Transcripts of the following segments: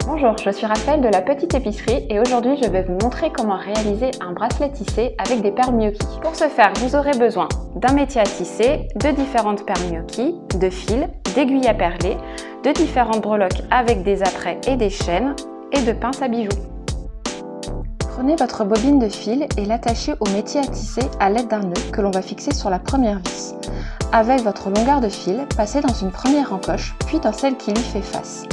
Bonjour, je suis Raphaël de la Petite Épicerie et aujourd'hui je vais vous montrer comment réaliser un bracelet tissé avec des perles gnocchi. Pour ce faire, vous aurez besoin d'un métier à tisser, de différentes perles gnocchi, de fils, d'aiguilles à perler, de différentes breloques avec des apprêts et des chaînes et de pinces à bijoux. Prenez votre bobine de fil et l'attachez au métier à tisser à l'aide d'un nœud que l'on va fixer sur la première vis. Avec votre longueur de fil, passez dans une première encoche, puis dans celle qui lui fait face.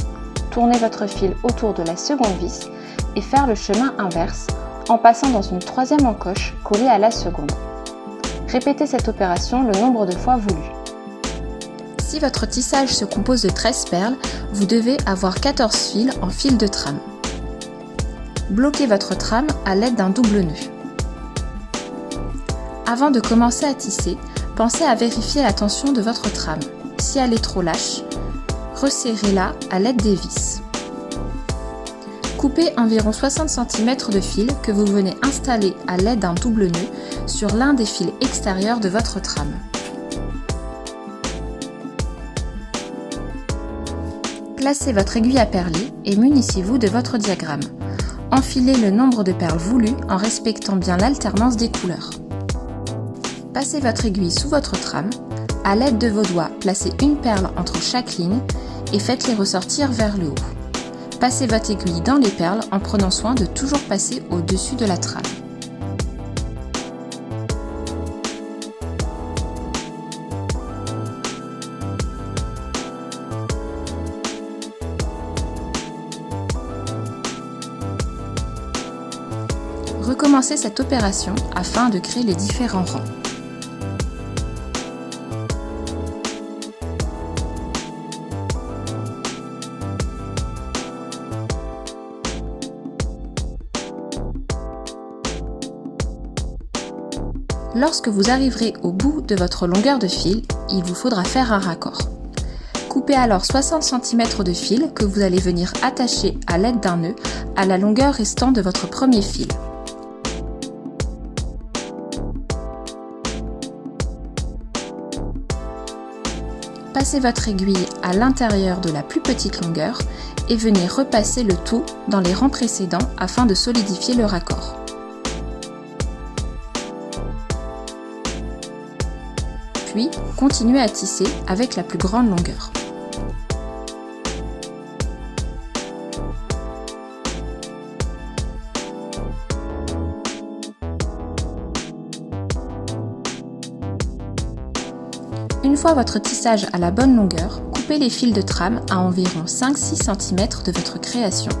Tournez votre fil autour de la seconde vis et faire le chemin inverse en passant dans une troisième encoche collée à la seconde. Répétez cette opération le nombre de fois voulu. Si votre tissage se compose de 13 perles, vous devez avoir 14 fils en fil de trame. Bloquez votre trame à l'aide d'un double nœud. Avant de commencer à tisser, pensez à vérifier la tension de votre trame. Si elle est trop lâche, resserrez-la à l'aide des vis. Coupez environ 60 cm de fil que vous venez installer à l'aide d'un double nœud sur l'un des fils extérieurs de votre trame. Placez votre aiguille à perler et munissez-vous de votre diagramme. Enfilez le nombre de perles voulues en respectant bien l'alternance des couleurs. Passez votre aiguille sous votre trame. À l'aide de vos doigts, placez une perle entre chaque ligne et faites-les ressortir vers le haut. Passez votre aiguille dans les perles en prenant soin de toujours passer au-dessus de la trame. Recommencez cette opération afin de créer les différents rangs. Lorsque vous arriverez au bout de votre longueur de fil, il vous faudra faire un raccord. Coupez alors 60 cm de fil que vous allez venir attacher à l'aide d'un nœud à la longueur restant de votre premier fil. Passez votre aiguille à l'intérieur de la plus petite longueur et venez repasser le tout dans les rangs précédents afin de solidifier le raccord. Puis, continuez à tisser avec la plus grande longueur. Une fois votre tissage à la bonne longueur, coupez les fils de trame à environ 5-6 cm de votre création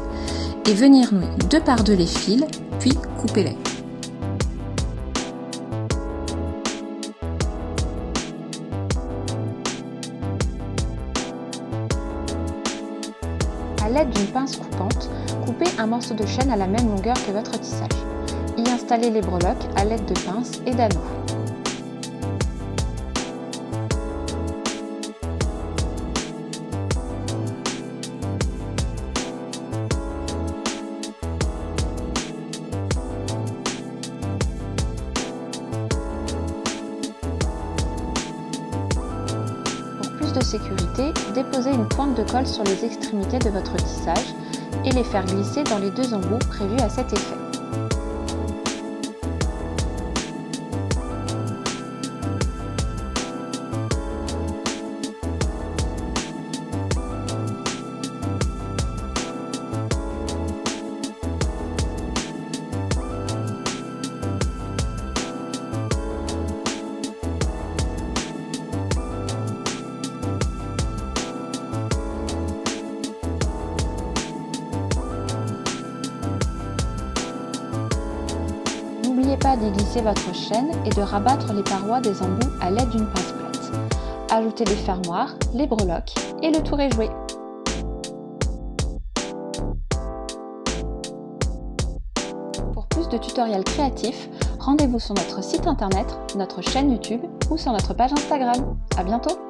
et venir nouer 2 par 2 les fils, puis coupez-les. À l'aide d'une pince coupante, coupez un morceau de chaîne à la même longueur que votre tissage. Y installez les breloques à l'aide de pinces et d'anneaux. De sécurité, déposez une pointe de colle sur les extrémités de votre tissage et les faire glisser dans les 2 embouts prévus à cet effet. N'oubliez pas d'y glisser votre chaîne et de rabattre les parois des embouts à l'aide d'une pince plate. Ajoutez les fermoirs, les breloques et le tour est joué. Pour plus de tutoriels créatifs, rendez-vous sur notre site internet, notre chaîne YouTube ou sur notre page Instagram. À bientôt!